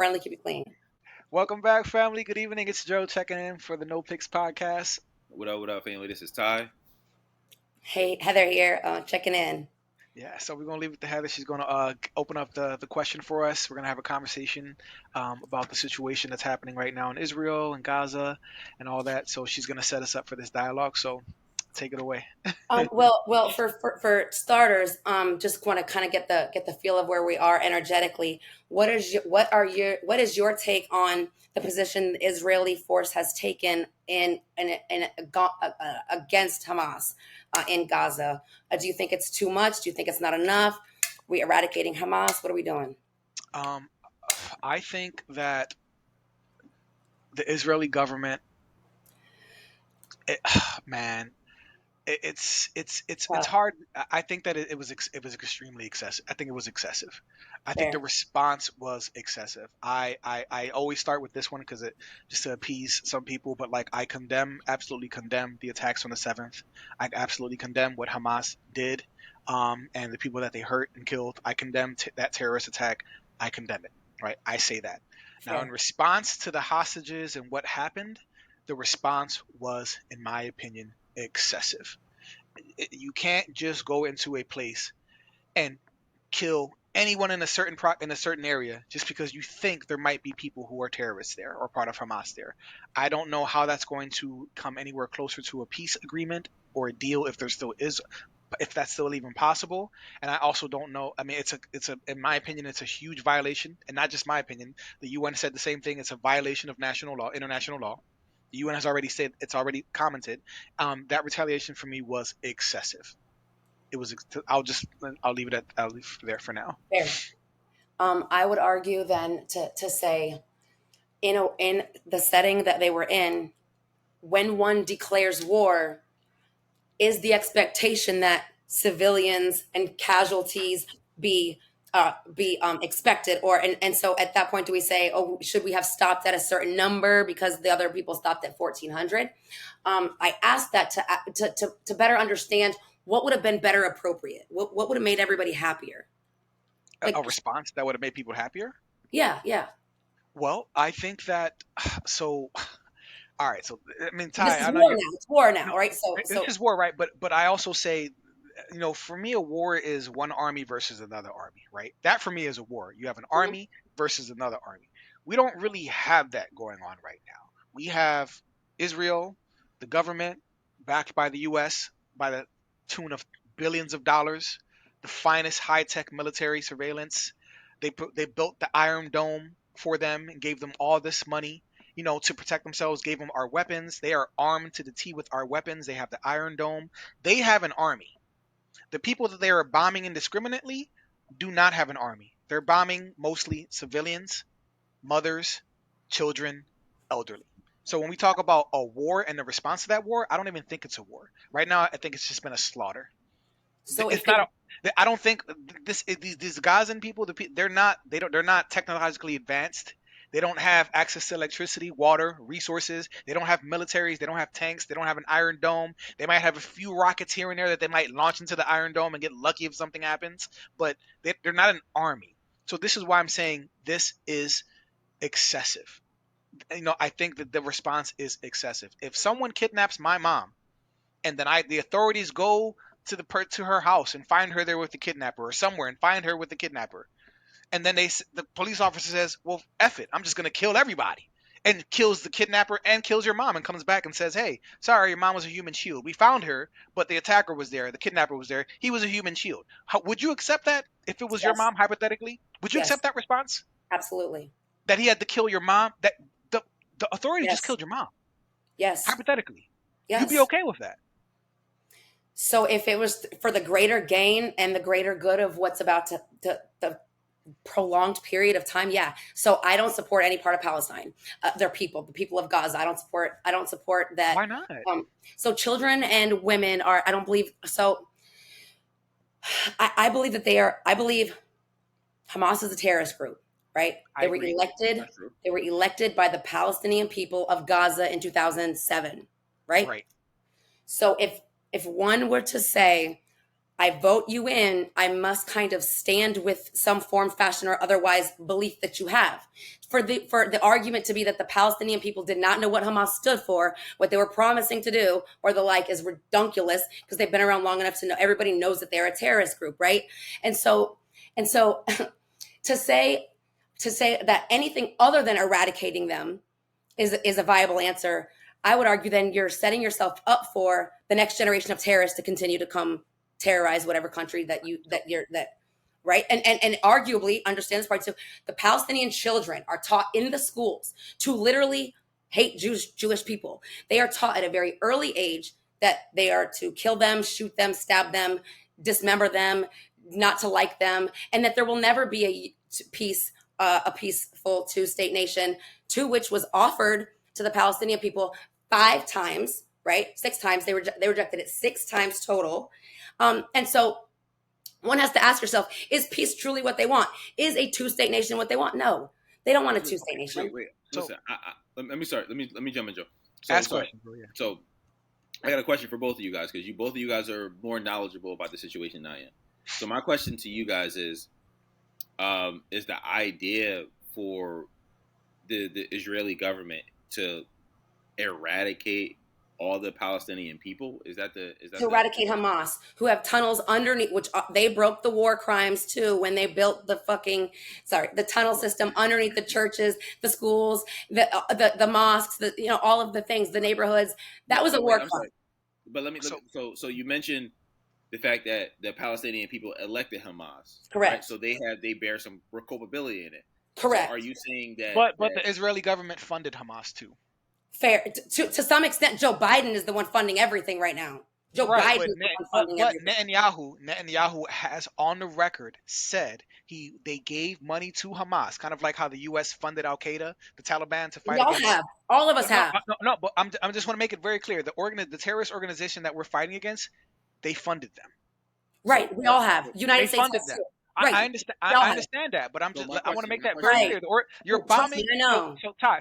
Friendly, keep it clean. Welcome back, family. Good evening. It's Joe checking in for the No Picks podcast. What up, family? This is Ty. Hey, Heather here, checking in. Yeah, so we're gonna leave it to Heather. She's gonna open up the question for us. We're gonna have a conversation about the situation that's happening right now in Israel and Gaza and all that. So she's gonna set us up for this dialogue. So take it away. Well, for starters, just want to kind of get the feel of where we are energetically. What is your take on the position the Israeli force has taken against Hamas in Gaza? Do you think it's too much? Do you think it's not enough? We eradicating Hamas? What are we doing? I think that the Israeli government, man, it's hard. I think that it was extremely excessive. I think it was excessive. I think the Fair. response was excessive. I always start with this one because it just to appease some people, but like I absolutely condemn the attacks on the 7th. I absolutely condemn what Hamas did, and the people that they hurt and killed. I condemn that terrorist attack. I condemn it. Right. I say that. Now, in Fair. response to the hostages and what happened, the response was, in my opinion, excessive. You can't just go into a place and kill anyone in a certain area just because you think there might be people who are terrorists there or part of Hamas there. I don't know how that's going to come anywhere closer to a peace agreement or a deal if there still is, if that's still even possible. And I also don't know. I mean, in my opinion, it's a huge violation, and not just my opinion. The UN said the same thing. It's a violation of national law, international law. The UN has already said, it's already commented, that retaliation for me was excessive. It was. I'll leave it there for now. Fair. I would argue then to say, in the setting that they were in, when one declares war, is the expectation that civilians and casualties be expected, and so at that point, do we say, oh, should we have stopped at a certain number because the other people stopped at 1,400? I asked that to better understand what would have been better appropriate. What would have made everybody happier? Like, A response that would have made people happier. yeah. Well, I think that. So, all right. So, I mean, This Ty, is I know war you're. now. It's war now, right? So This is war, right? But I also say, for me, a war is one army versus another army, right? That for me is a war. You have an Mhm. army versus another army. We don't really have that going on right now. We have Israel, the government, backed by the U.S. by the tune of billions of dollars, the finest high-tech military surveillance. They built the Iron Dome for them and gave them all this money, to protect themselves, gave them our weapons. They are armed to the T with our weapons. They have the Iron Dome. They have an army. The people that they are bombing indiscriminately do not have an army. They're bombing mostly civilians, mothers, children, elderly. So when we talk about a war and the response to that war, I don't even think it's a war. Right now, I think it's just been a slaughter. so It's if not it I don't think these Gazan people, they're not technologically advanced. They don't have access to electricity, water, resources. They don't have militaries. They don't have tanks. They don't have an Iron Dome. They might have a few rockets here and there that they might launch into the Iron Dome and get lucky if something happens. But they're not an army. So this is why I'm saying this is excessive. I think that the response is excessive. If someone kidnaps my mom and then the authorities go to her house and find her there with the kidnapper, or somewhere and find her with the kidnapper, and then the police officer says, well, F it, I'm just going to kill everybody, and kills the kidnapper and kills your mom, and comes back and says, hey, sorry, your mom was a human shield, we found her, but the attacker was there, the kidnapper was there, he was a human shield. Would you accept that if it was your Yes, mom, hypothetically? Would you yes, accept that response, absolutely, that he had to kill your mom, that the authorities just yes, killed your mom, yes, hypothetically? You'd be yes. okay with that? So if it was for the greater gain and the greater good of what's about to the prolonged period of time, yeah. So I don't support any part of Palestine. Their people, the people of Gaza. I don't support. I don't support that. Why not? So children and women are. I don't believe. So I believe that they are. I believe Hamas is a terrorist group, right? I They were agree. elected. That's true. They were elected by the Palestinian people of Gaza in 2007, right? Right. So if one were to say, I vote you in, I must kind of stand with some form, fashion, or otherwise belief that you have. For the argument to be that the Palestinian people did not know what Hamas stood for, what they were promising to do, or the like, is redunculous because they've been around long enough to know everybody knows that they're a terrorist group, right? And so to say that anything other than eradicating them is a viable answer, I would argue then you're setting yourself up for the next generation of terrorists to continue to come terrorize whatever country that right, and arguably understand this part too. The Palestinian children are taught in the schools to literally hate Jewish people. They are taught at a very early age that they are to kill them, shoot them, stab them, dismember them, not to like them, and that there will never be a peaceful two-state nation, to which was offered to the Palestinian people 5 times, right? 6 times. They rejected it 6 times total. And so one has to ask yourself, is peace truly what they want? Is a two-state nation what they want? No, they don't want a two-state nation. Wait. Listen, let me start. Let me jump in, Joe. Ask questions, bro. Yeah. So I got a question for both of you guys, because both of you guys are more knowledgeable about the situation than I am. So my question to you guys is the idea for the Israeli government to eradicate all the Palestinian people? Is that to eradicate Hamas, who have tunnels underneath, which they broke the war crimes too when they built the tunnel system underneath the churches, the schools, the mosques, all of the things, the neighborhoods. That was a war crime. But so you mentioned the fact that the Palestinian people elected Hamas. Correct. Right? So they bear some culpability in it. Correct. So are you saying that? But the Israeli government funded Hamas too. Fair. To some extent, Joe Biden is the one funding everything right now. Biden is the one funding everything. Netanyahu has on the record said they gave money to Hamas, kind of like how the U.S. funded Al Qaeda, the Taliban, to fight against. All of us have. No, but I just want to make it very clear: the terrorist organization that we're fighting against, they funded them. Right, we all have. United States funded them. Right. I understand that, but I want to make that very clear. You're bombing. I know. So Ty.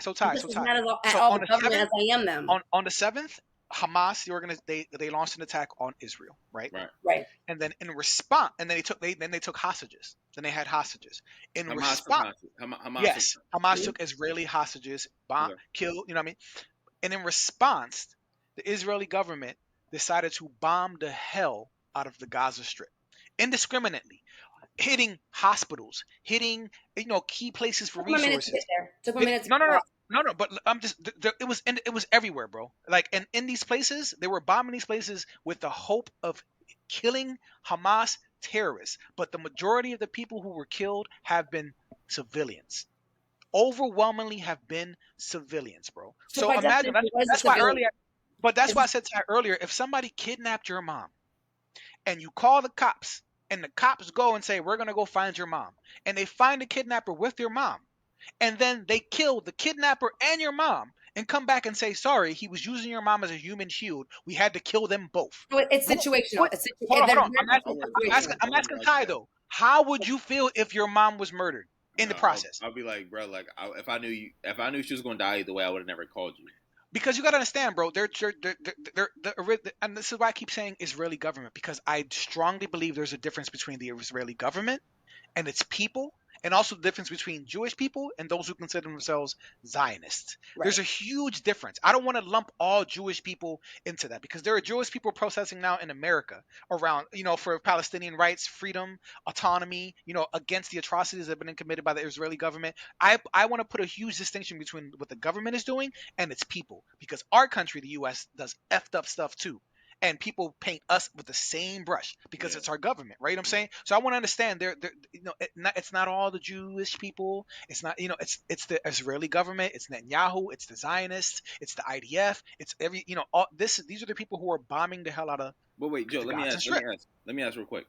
On the 7th, Hamas, they launched an attack on Israel, right? Right. And then in response, and then they took hostages. Then they had hostages. In response, Hamas took Israeli hostages, killed. You know what I mean? And in response, the Israeli government decided to bomb the hell out of the Gaza Strip indiscriminately, hitting hospitals, hitting key places for resources. Took a minute. No. But it was everywhere, bro. Like, and in these places, they were bombing these places with the hope of killing Hamas terrorists. But the majority of the people who were killed have been civilians. Overwhelmingly have been civilians, bro. So imagine that's why earlier. But that's why I said to you earlier, if somebody kidnapped your mom and you call the cops and the cops go and say, we're going to go find your mom, and they find the kidnapper with your mom, and then they kill the kidnapper and your mom and come back and say, sorry, he was using your mom as a human shield. We had to kill them both. It's situational. Hold on. I'm asking Ty, though. How would you feel if your mom was murdered in the process? I'll be like, bro, if I knew she was going to die either way, I would have never called you. Because you got to understand, bro, and this is why I keep saying Israeli government, because I strongly believe there's a difference between the Israeli government and its people, and also the difference between Jewish people and those who consider themselves Zionists. Right. There's a huge difference. I don't want to lump all Jewish people into that, because there are Jewish people protesting now in America around, for Palestinian rights, freedom, autonomy, against the atrocities that have been committed by the Israeli government. I want to put a huge distinction between what the government is doing and its people, because our country, the U.S., does effed up stuff too. And people paint us with the same brush because it's our government, right? You know what I'm saying? So I want to understand it's not all the Jewish people. It's not, it's the Israeli government. It's Netanyahu. It's the Zionists. It's the IDF. It's these are the people who are bombing the hell out of. But wait, Joe, let me ask real quick.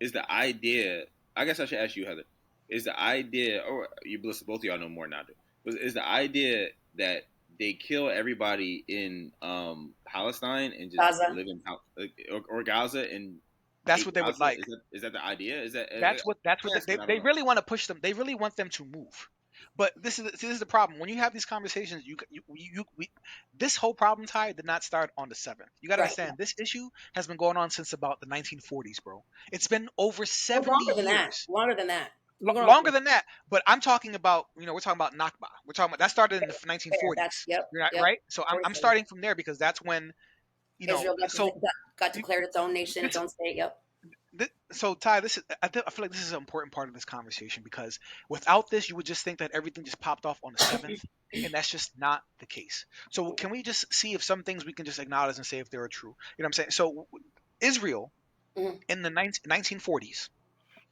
Is the idea? I guess I should ask you, Heather. Is the idea, or you both of y'all know more than I do? Is the idea that they kill everybody in Palestine and just Gaza. live in or Gaza, and that's what they would like? Is that the idea? That's what they really want to push them. They really want them to move. But this is the problem. When you have these conversations, this whole problem, Ty, did not start on the 7th. You got to Right. understand, this issue has been going on since about the 1940s, bro. It's been over Oh, 70 longer than that. years. Longer than that. We're going Longer than that. But I'm talking about, we're talking about Nakba. We're talking about that started in the fair. That's 1940s. yep. Yep. Right? So I'm 47. starting from there because that's when, Israel so got declared its own nation, its this own state. Yep. so Ty, I feel like this is an important part of this conversation because without this, you would just think that everything just popped off on the 7th, and that's just not the case. So can we just see if some things we can just acknowledge and say if they're true? You know what I'm saying? So Israel Mhm. in the 1940s,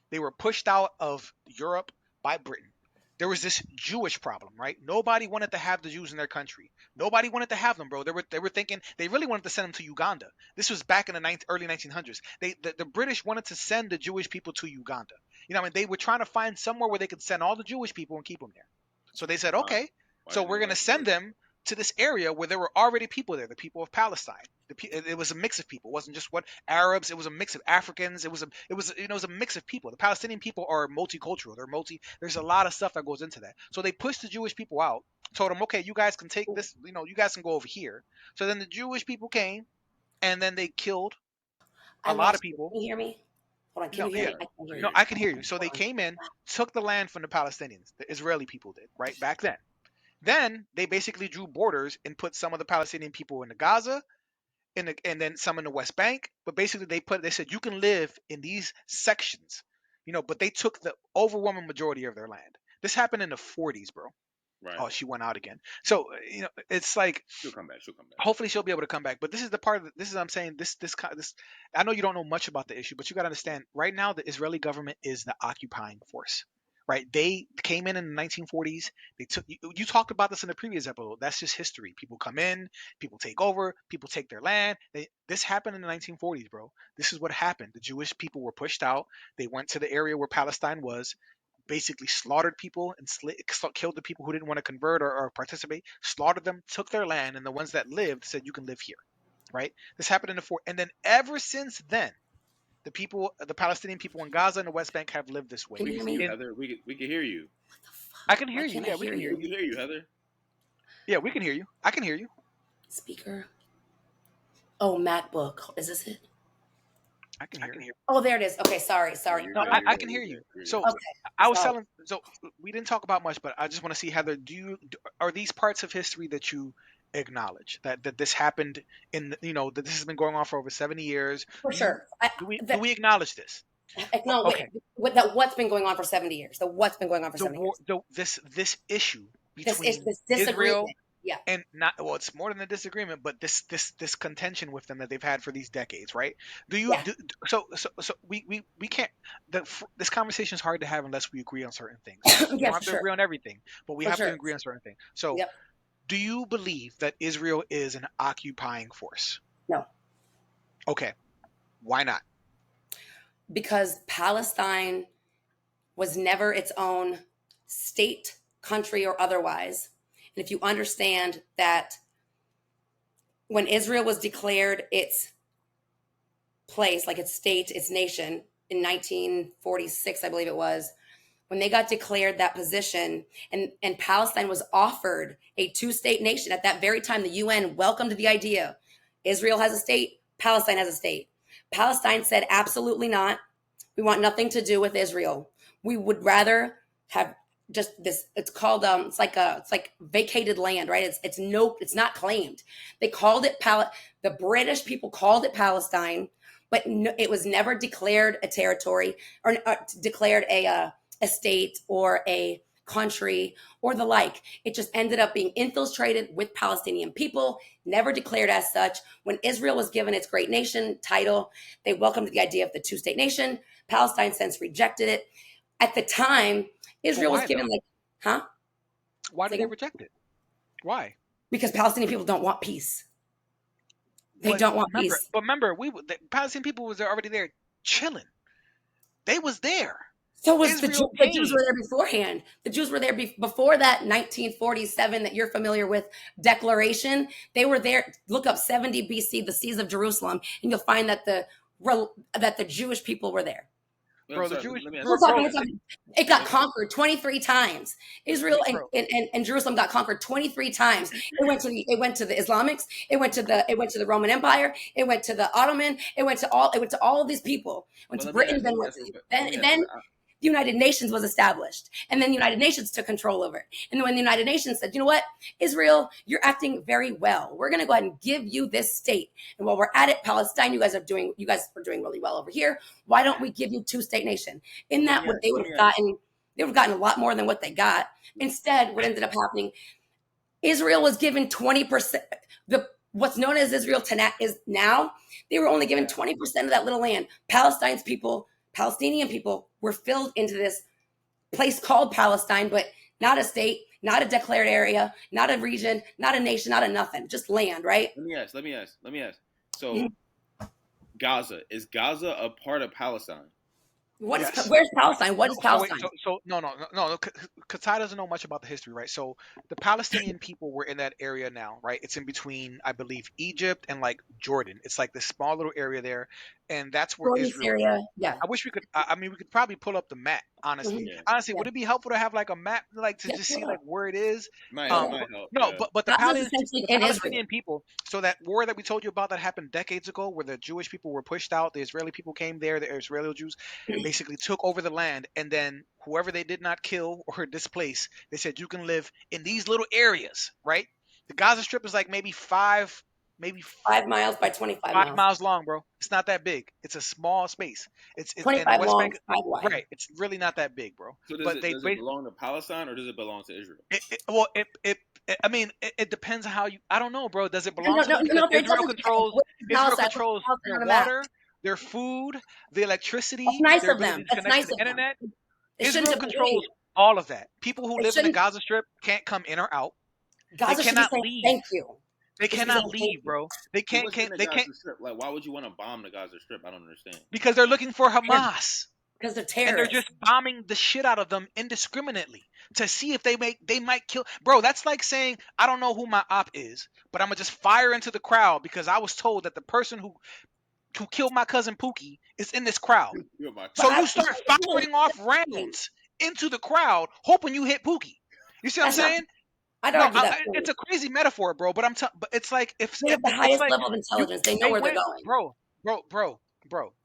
they were pushed out of Europe by Britain. There was this Jewish problem, right? Nobody wanted to have the Jews in their country. Nobody wanted to have them, bro. They were thinking they really wanted to send them to Uganda. This was back in the early 1900s. The British wanted to send the Jewish people to Uganda. What I mean? They were trying to find somewhere where they could send all the Jewish people and keep them there. So they said, Why? okay, Why so did we're they going to want to do send them to this area where there were already people there, the people of Palestine. It was a mix of people. It wasn't just what Arabs. It was a mix of Africans. It was a mix of people. The Palestinian people are multicultural. There's a lot of stuff that goes into that. So they pushed the Jewish people out, told them, okay, you guys can take this. You guys can go over here. So then the Jewish people came, and then they killed I a lot of lost you. people. Can you hear me? Hold on. Can No, you hear yeah, me? I can hear no, you. I can hear you. So Hold they on. came in, took the land from the Palestinians. The Israeli people did, right back then. Then they basically drew borders and put some of the Palestinian people into Gaza and then some in the West Bank. But basically, they said you can live in these sections, But they took the overwhelming majority of their land. This happened in the 40s, bro. right? Oh, she went out again. So it's like She'll come back. She'll come back. hopefully she'll be able to come back. But this is the part of this is what I'm saying. This I know you don't know much about the issue, but you got to understand. Right now, the Israeli government is the occupying force. Right? They came in the 1940s. They took you talked about this in the previous episode. That's just history. People come in, people take over, people take their land. This happened in the 1940s, bro. This is what happened. The Jewish people were pushed out. They went to the area where Palestine was, basically slaughtered people and killed the people who didn't want to convert or participate, slaughtered them, took their land, and the ones that lived said, you can live here, right? This happened in the fourth. And then ever since then, the Palestinian people in Gaza and the West Bank have lived this way. Can We you can hear see you, me? Heather. We can hear you. What the fuck? I can Why hear you. can't I Yeah, we hear can hear We you. can hear you, Heather. Yeah, we can hear you. I can hear you. Speaker. Oh, MacBook. Is this it? I can hear you. Oh, there it is. Okay, sorry. No, you're No, good. I, You're I good. can You're hear good. you. You're good. So Okay. I was Sorry. telling. So we didn't talk about much, but I just want to see, Heather. Are these parts of history that you acknowledge that this happened that this has been going on for over 70 years? For Do you sure. do we acknowledge this? No, Okay. wait. What's been going on for 70 years? What's been going on for The 70 war, years? this issue This is between this Israel disagreement. Yeah. and not well, it's more than a disagreement, but this contention with them that they've had for these decades, right? Do you Yeah. do, so we can't this conversation is hard to have unless we agree on certain things. We Yeah, don't for have to sure. agree on everything, but we For have to sure. agree on certain things. So, Yep. do you believe that Israel is an occupying force? No. Okay, why not? Because Palestine was never its own state, country, or otherwise. And if you understand that when Israel was declared its place, like its state, its nation, in 1946, I believe it was, when they got declared that position, and Palestine was offered a two-state nation at that very time, the UN welcomed the idea. Israel has a state, Palestine has a state. Palestine said, absolutely not. We want nothing to do with Israel. We would rather have just this. It's called it's like vacated land, right? It's not claimed. They called it the British people called it Palestine, but no, it was never declared a territory or declared a state or a country or the like. It just ended up being infiltrated with Palestinian people, never declared as such. When Israel was given its great nation title, they welcomed the idea of the two-state nation. Palestine since rejected it. At the time, Israel was Why given though? Why did they Second? reject it? Why? Because Palestinian people don't want peace. They don't want peace. But remember, the Palestinian people was already there chilling. They was there. So was Israel the Jews were there beforehand. The Jews were there before that 1947 that you're familiar with declaration. They were there. Look up 70 BC, the Siege of Jerusalem, and you'll find that the Jewish people were there. Well, I'm Bro, the sorry. Jewish, Let me ask We're you. bro, talking, it got conquered 23 times. Israel bro. and Jerusalem got conquered 23 times. It went to the Islamics, it went to the Roman Empire, it went to the Ottoman, it went to all of these people. It went Well, to let me Britain, ask. then Let me went ask. to Let me ask. then the United Nations was established. And then the United Nations took control over it. And then when the United Nations said, you know what, Israel, you're acting very well. We're gonna go ahead and give you this state. And while we're at it, Palestine, you guys are doing really well over here. Why don't we give you two-state nation? In Let that me what ask. they Let would me have ask. gotten, they would have gotten a lot more than what they got. Instead, what ended up happening, Israel was given 20%. The what's known as Israel is now, they were only given 20% of that little land. Palestinian people were filled into this place called Palestine, but not a state, not a declared area, not a region, not a nation, not a nothing, just land, right? Let me ask. Let me ask. Let me ask. So, Mhm. Gaza, is Gaza a part of Palestine? Yes. Where's Palestine? What No, is so wait, Palestine? no, because Ty doesn't know much about the history, right? So the Palestinian people were in that area now, right? It's in between, I believe, Egypt and like Jordan. It's like this small little area there, and that's where Jordan, Israel is. Syria, yeah. I wish we could. I mean, we could probably pull up the map. Honestly, Mhm. Yeah, honestly, Yeah. would it be helpful to have like a map, like to Yeah, just see yeah, like where it is? might help. yeah. Might help. No, Yeah. but Gaza's essentially The in Israel. Palestinian people. So that war that we told you about that happened decades ago, where the Jewish people were pushed out, the Israeli people came there, the Israeli Jews basically took over the land, and then whoever they did not kill or displace, they said you can live in these little areas, right? The Gaza Strip is like maybe 5 miles by 25 5 miles. miles long, bro. It's not that big. It's a small space. It's in the 25 West long, Bank. 5 wide. Right. It's really not that big, bro. So But they does it belong to Palestine or does it belong to Israel? well, I mean, it depends how you. I don't know, bro. Does it belong No, to no, them? Because no, it doesn't depend. Where's Israel Palestine? Where's controls Palestine their on the map? water, their food, the That's electricity, nice their of ability them. to That's connect to nice the of them. internet. It shouldn't Israel have agreed. controls all of that. People who It live in the shouldn't. Gaza Strip can't come in or out. They Gaza should be cannot saying leave. thank you. They They should be cannot saying thank leave, you. bro. They So can't. what's in the They can't Gaza Strip? Like, why would you want to bomb the Gaza Strip? I don't understand. because they're looking for Hamas. Because they're And they're terrorists. just bombing the shit out of them indiscriminately to see if they might kill. Bro, that's like saying I don't know who my op is, but I'm gonna just fire into the crowd because I was told that the person who killed my cousin Pookie is in this crowd. You're my But So cousin. you start firing off point. rounds into the crowd, hoping you hit Pookie. You see what I'm That's not. saying? I'd No, argue that it's point. a crazy metaphor, bro. But but it's like if They have the it's highest like level of you intelligence. They know they where they're went, going. bro.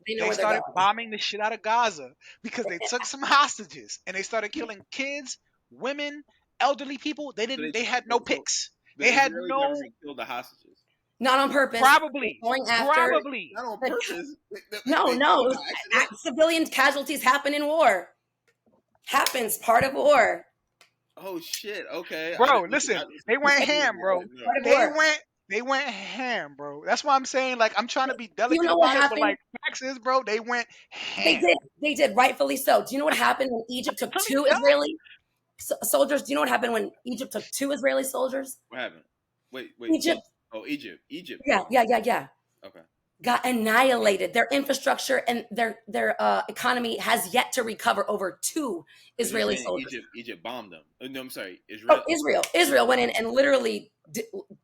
They know They where they're started going. bombing the shit out of Gaza because they took some hostages and they started killing kids, women, elderly people. They So didn't. They had no so picks. the They had Israeli no. government killed the hostages. Not on purpose. They're Probably, going after. probably. Not on The, purpose. no, They killed no. by accident. Civilian casualties happen in war. Happens part of war. Oh shit. Okay. I Bro, didn't listen. listen, they Listen went to you ham, about bro. that. No. Part of They war. went they went ham, bro. That's why I'm saying like I'm trying to be Do you delicate know what about it, but happened? like facts is, bro, they went They ham. did. They did, rightfully so. Do you know what happened when Egypt took Rightfully two so. Israeli soldiers? Do you know what happened when Egypt took two Israeli soldiers? What happened? Wait. Egypt, Oh, Egypt. Egypt. yeah, Okay. got annihilated. Their infrastructure and their economy has yet to recover over two Because you're Israeli saying soldiers. Egypt bombed them. No, I'm sorry. Oh, Israel. Israel went in and literally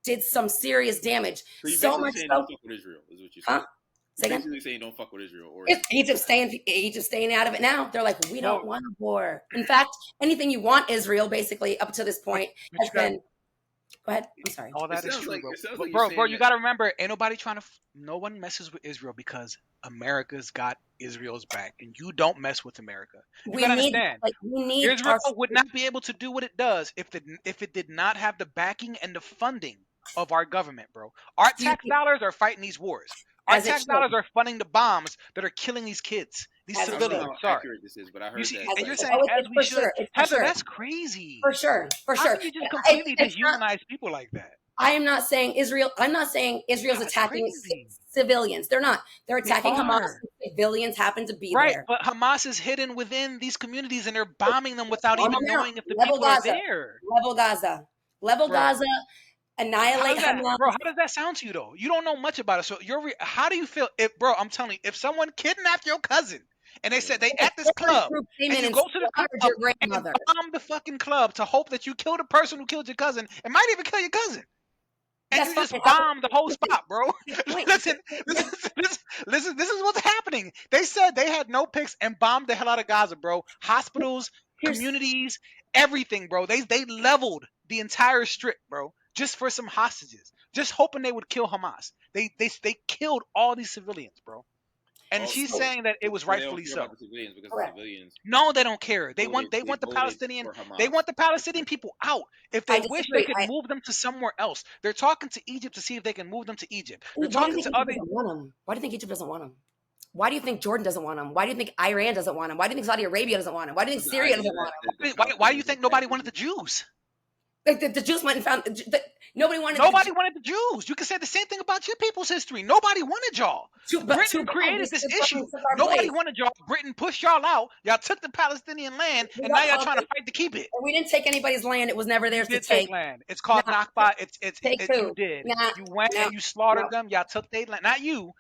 did some serious damage. So you're So basically much saying don't so, fuck with Israel, is what you're saying. huh? Say You're again. basically saying don't fuck with Israel, or It's Egypt staying out of it now. They're like, we Well, don't want a war. In fact, anything you want Israel, basically up to this but, point, but has you gotta been. Go ahead. I'm sorry. all it that is sounds true, like bro. it sounds But like you're bro, saying you that. gotta remember, ain't nobody trying to. No one messes with Israel because America's got Israel's back, and you don't mess with America. You We gotta need, understand. we need Israel our. would not be able to do what it does if it did not have the backing and the funding of our government, bro. Our tax dollars are fighting these wars. Our As it tax should. dollars are funding the bombs that are killing these kids, these As I it don't know should. civilians. how Sorry. accurate this is, but I You heard see, that As and it you're should. saying Oh, as it's we for should. sure. It's for Heather, sure. that's For crazy. sure. For How sure. can you just completely It's not. dehumanize people like that? I am not saying Israel. I'm not saying Israel's That's attacking crazy. civilians. They're not. They're They attacking Hamas. are. Civilians happen to be Right, there. but Hamas is hidden within these communities and they're bombing them without Bomb even them out. knowing if the Level people are Gaza. there. Level Gaza. Level Bro, Gaza. Annihilate Hamas. how does that sound to you though? You don't know much about it. So how do you feel if bro, I'm telling you, if someone kidnapped your cousin and they said they If a at this terrorist club group came and in you and go to the slaughtered club your and grandmother. bomb the fucking club to hope that you kill the person who killed your cousin and might even kill your cousin. and That's you just fine. bombed the whole spot, bro. Wait, listen, listen. This is what's happening. They said they had no picks and bombed the hell out of Gaza, bro. Hospitals, here's communities, everything, bro. They leveled the entire strip, bro, just for some hostages, just hoping they would kill Hamas. They killed all these civilians, bro. And Oh, she's so, saying that it was so they don't rightfully care so. about the civilians because the correct. civilians No, they don't care. They voted. want they They want the voted Palestinian for Hamas. they want the Palestinian people out. If I they wish, they disagree. could move them to somewhere else. They're talking to Egypt to see if they can move them to Egypt. They're Why do you talking think to Egypt other. doesn't want them? Why do you think Egypt doesn't want them? Why do you think Jordan doesn't want them? Why do you think Iran doesn't want them? Why do you think Saudi Arabia doesn't want them? Why do you think The Syria idea doesn't want them? Why do you think nobody wanted the Jews? Like the Jews went and found nobody wanted. Nobody wanted the Jews. You can say the same thing about your people's history. Nobody wanted y'all. Britain created this issue. Nobody wanted y'all. Britain pushed y'all out. Y'all took the Palestinian land, and now y'all trying to fight to keep it. We didn't take anybody's land. It was never theirs You to did take. land. It's called Nakba. You did. Nah, You went no, and you slaughtered no. them. Y'all took their land. Not you.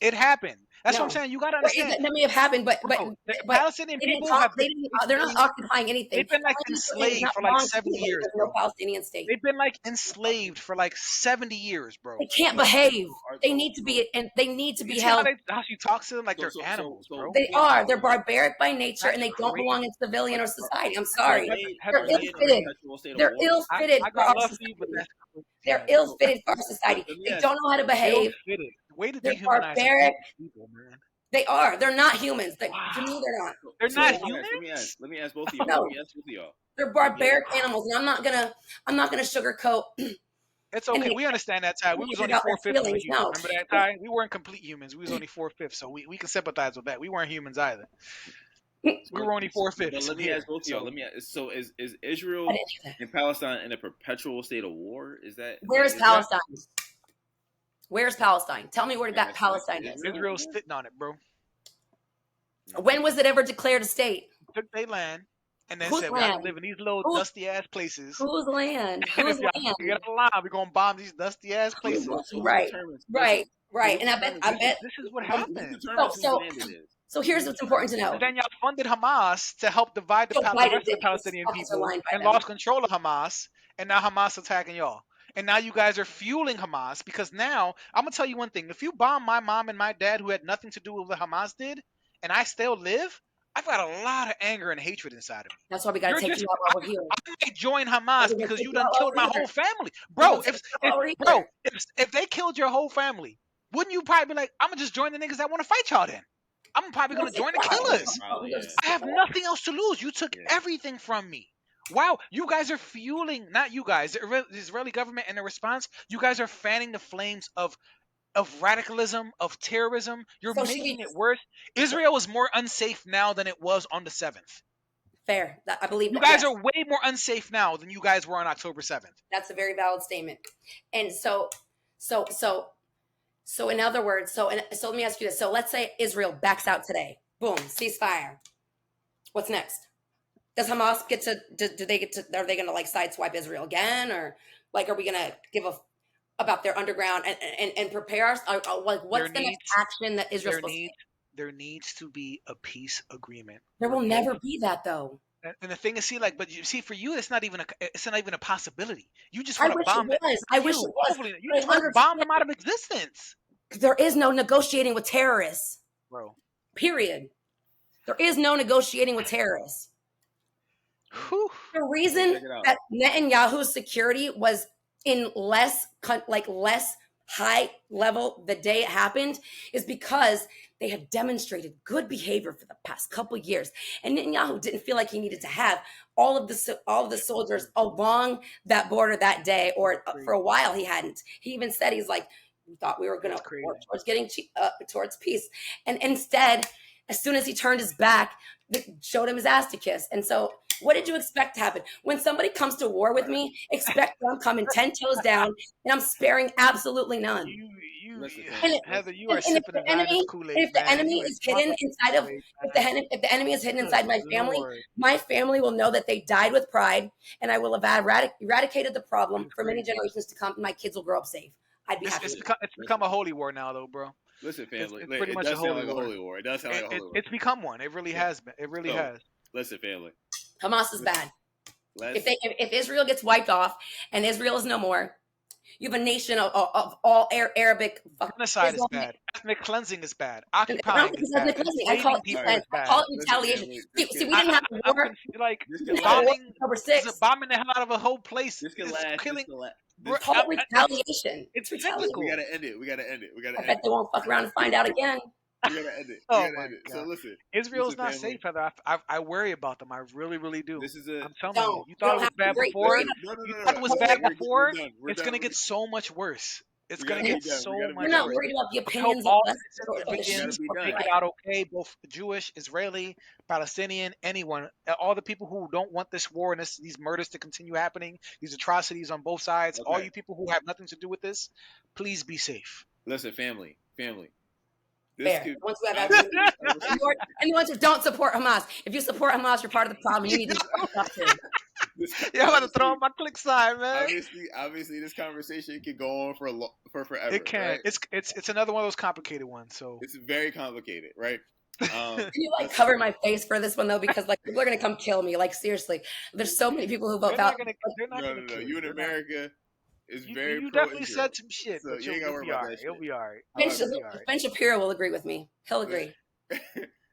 It happened. That's what I'm No. saying. You gotta But understand. that may have happened, but Bro, the but Palestinian they didn't people talk. have been. They're not occupying anything. They've been like It's enslaved not for like wrong to 70 say years, there's no bro. Palestinian state. They've been like enslaved for like 70 years, bro. They can't behave. They need to be, and they need to be You see how held. how she talks to them like they're animals, bro. They are. They're barbaric by nature, That's and they don't crazy. belong in civilian or society. I'm Are sorry. they, Heather, are They're they in a ill-fitted. perpetual state of They're war? ill-fitted I for got our love for you, but society. that's They're ill-fitted for our society. Let me They ask- don't know how to behave. ill-fitted. Way to They're dehumanize barbaric. people, man. They are. They're not humans. To me, Wow. they're not. They're So not let me humans? let me ask both of y'all. No. Let me ask both of y'all. They're barbaric animals, and I'm not gonna sugarcoat. It's okay. And We understand that, Ty. We was only about their 4/5 of a feelings. human. No. Remember that, Ty? We weren't complete humans. We was only 4/5, so we can sympathize with that. We weren't humans either. We were only 4/5. But let me ask both of y'all. Let me ask, so is I Israel didn't do that. and Palestine in a perpetual state of war? Is that Where's is Palestine? Where's Palestine? Tell me where that Palestine is. Israel's sitting on it, bro. When was it ever declared a state? Took their land and then Whose said, we have to land? live in these little Whose- dusty ass places. Whose land? And Whose if y'all land? get a line, we're gonna bomb these dusty ass places. Right. Right. Right. who And I bet. This is what happened. determines whose land it is? So here's what's important to know. And then y'all funded Hamas to help divide the Joe rest Biden of the did. Palestinian Officers are people lying by and them. lost control of Hamas. And now Hamas attacking y'all. And now you guys are fueling Hamas because now I'm gonna tell you one thing: if you bomb my mom and my dad, who had nothing to do with what Hamas did, and I still live, I've got a lot of anger and hatred inside of me. That's why we gotta take you out while we're here. I might join Hamas because you done Well, killed my either. whole family, bro. Well, If they killed your whole family, wouldn't you probably be like, I'm gonna just join the niggas that want to fight y'all? Then I'm probably gonna join the killers. I have nothing else to lose. You took everything from me. Wow, you guys are fueling, not you guys, the Israeli government and the response, you guys are fanning the flames of radicalism, of terrorism. You're making it worse. Israel is more unsafe now than it was on the 7th. Fair. I believe you guys are way more unsafe now than you guys were on October 7th. That's a very valid statement. And so in other words, so let me ask you this. So let's say Israel backs out today. Boom, ceasefire. What's next? Does Hamas get to? Do they get to? Are they going to like sideswipe Israel again, or like are we going to give about their underground and prepare us? Like what's the next action that Israel's supposed to take? There needs to be a peace agreement. There will never be that though. And the thing is, but you see, for you, it's not even a possibility. You just want to bomb them. I wish it was. You just want to bomb them out of existence. There is no negotiating with terrorists, bro. Period. There is no negotiating with terrorists. Whew. The reason that Netanyahu's security was in less high level the day it happened is because they had demonstrated good behavior for the past couple of years, and Netanyahu didn't feel like he needed to have all of the soldiers along that border that day, or for a while he hadn't. He even said he's like, we thought we were going to work towards getting towards peace, and instead, as soon as he turned his back, they showed him his ass to kiss. And so what did you expect to happen? When somebody comes to war with me, expect them coming 10 toes down, and I'm sparing absolutely none. Heather, you are sipping the Zionist Kool-Aid. If the enemy is hidden inside of, if the enemy is hidden inside my family will know that they died with pride, and I will have eradicated the problem for many generations to come, and my kids will grow up safe. I'd be happy. It's become a holy war now, though, bro. Listen, family, it's pretty much a holy war. It does sound like a holy war. It's become one. It really has been. It really has. Listen, family. Hamas is bad. If Israel gets wiped off and Israel is no more, You have a nation of all Arabic. Genocide is Islamic. bad. Ethnic cleansing is bad. I don't Occupying think is it's bad. ethnic cleansing. I call Enslaving it people All right, is I bad. call it listen, retaliation. family. See, we didn't have the I'm war. confused. Like This We can didn't have the last. war bombing, October is 6th. bombing the hell out of a whole place. This can It's last. killing. This Call it That's retaliation. it's It's listen, retaliation. we biblical. gotta end it. We gotta end it. We gotta I end bet it. they won't fuck around and find out again. We gotta end it. We Oh gotta my end it. So god, listen, Israel's not family. safe, Heather. I worry about them. I really, really do. This is a I'm telling you. Don't. You You thought it don't was have to bad agree. before. Worry no, no, You no, thought no. it was Listen, bad we're before. done. We're It's done. gonna get so much worse. It's We gonna gotta be get done. We so gotta be We're much done. not worse. worried about the I hope opinions of all us innocent or the civilians gotta be sheep or done. make right. it out okay, both Jewish, Israeli, Palestinian, anyone, all the people who don't want this war and these murders to continue happening, these atrocities on both sides, all Okay. you people who have nothing to do with this, please be safe. Listen, family. This Fair. could The ones who have honestly, absolutely this conversation. and the ones who don't support Hamas. If you support Hamas, you're part of the problem. You need to be stuff too. This Yeah, I'm about to throw honestly, up my click sign, man. obviously, this conversation could go on for forever. It can. Right? It's another one of those complicated ones. So It's very complicated, right? Can you like Listen, cover my face for this one though? Because like people are gonna come kill me. Like seriously, there's so many people who vote. they're not no, gonna no, no. kill You in They're not. America is You, very you pro definitely Israel, said some shit, so but you ain't gotta you'll worry be about all that right. shit. You'll be all right. Ben, However, You'll be all right. Ben Shapiro will agree with me. He'll agree.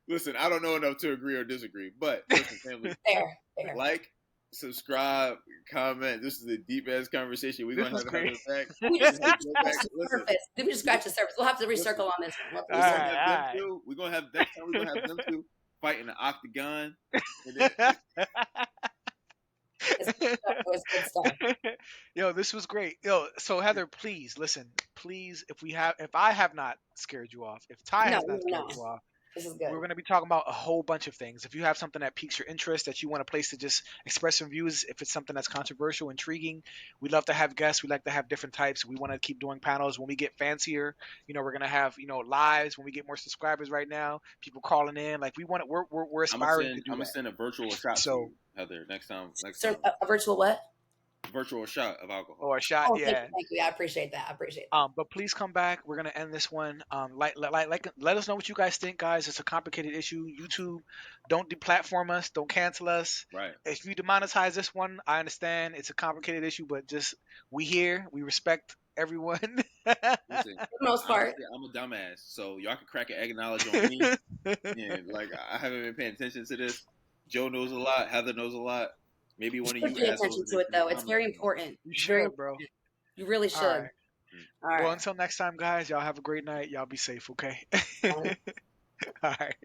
listen, I don't know enough to agree or disagree, but listen, family, Fair. like, subscribe, comment. This is a deep ass conversation. We're This gonna was have great. Heather back. We just Go back. scratched the Listen, surface. Did we just scratch the surface? We'll have to listen. recircle on this one. We're gonna All have them right. two. We're gonna have next time. We're gonna have them two fight in the octagon. And then, It's good stuff. It was good stuff. Yo, this was great. Yo, so Heather, please listen. Please, if I have not scared you off, if Ty No, has not scared no. you off, This is good. we're going to be talking about a whole bunch of things. If you have something that piques your interest, that you want a place to just express some views, if it's something that's controversial, intriguing, we love to have guests. We like to have different types. We want to keep doing panels. When we get fancier, we're going to have, lives. When we get more subscribers right now, people calling in. Like we're aspiring to do I'm gonna that. send a virtual shot to So, you, Heather. Next time. So, a virtual what? Virtual shot of alcohol. or a shot, Oh, yeah. thank you. I appreciate that. But please come back. We're gonna end this one. Let us know what you guys think, guys. It's a complicated issue. YouTube, don't deplatform us. Don't cancel us. Right. If you demonetize this one, I understand it's a complicated issue, but just we respect everyone. Listen, For the most part. I'm a dumbass, so y'all can crack an egg knowledge on me. And like, I haven't been paying attention to this. Joe knows a lot. Heather knows a lot. Maybe one of you pay assholes attention in to the it though. It's comments very know. important. You It's very should, bro. important. You really should. All right. All right. Well, until next time, guys. Y'all have a great night. Y'all be safe, okay? All right.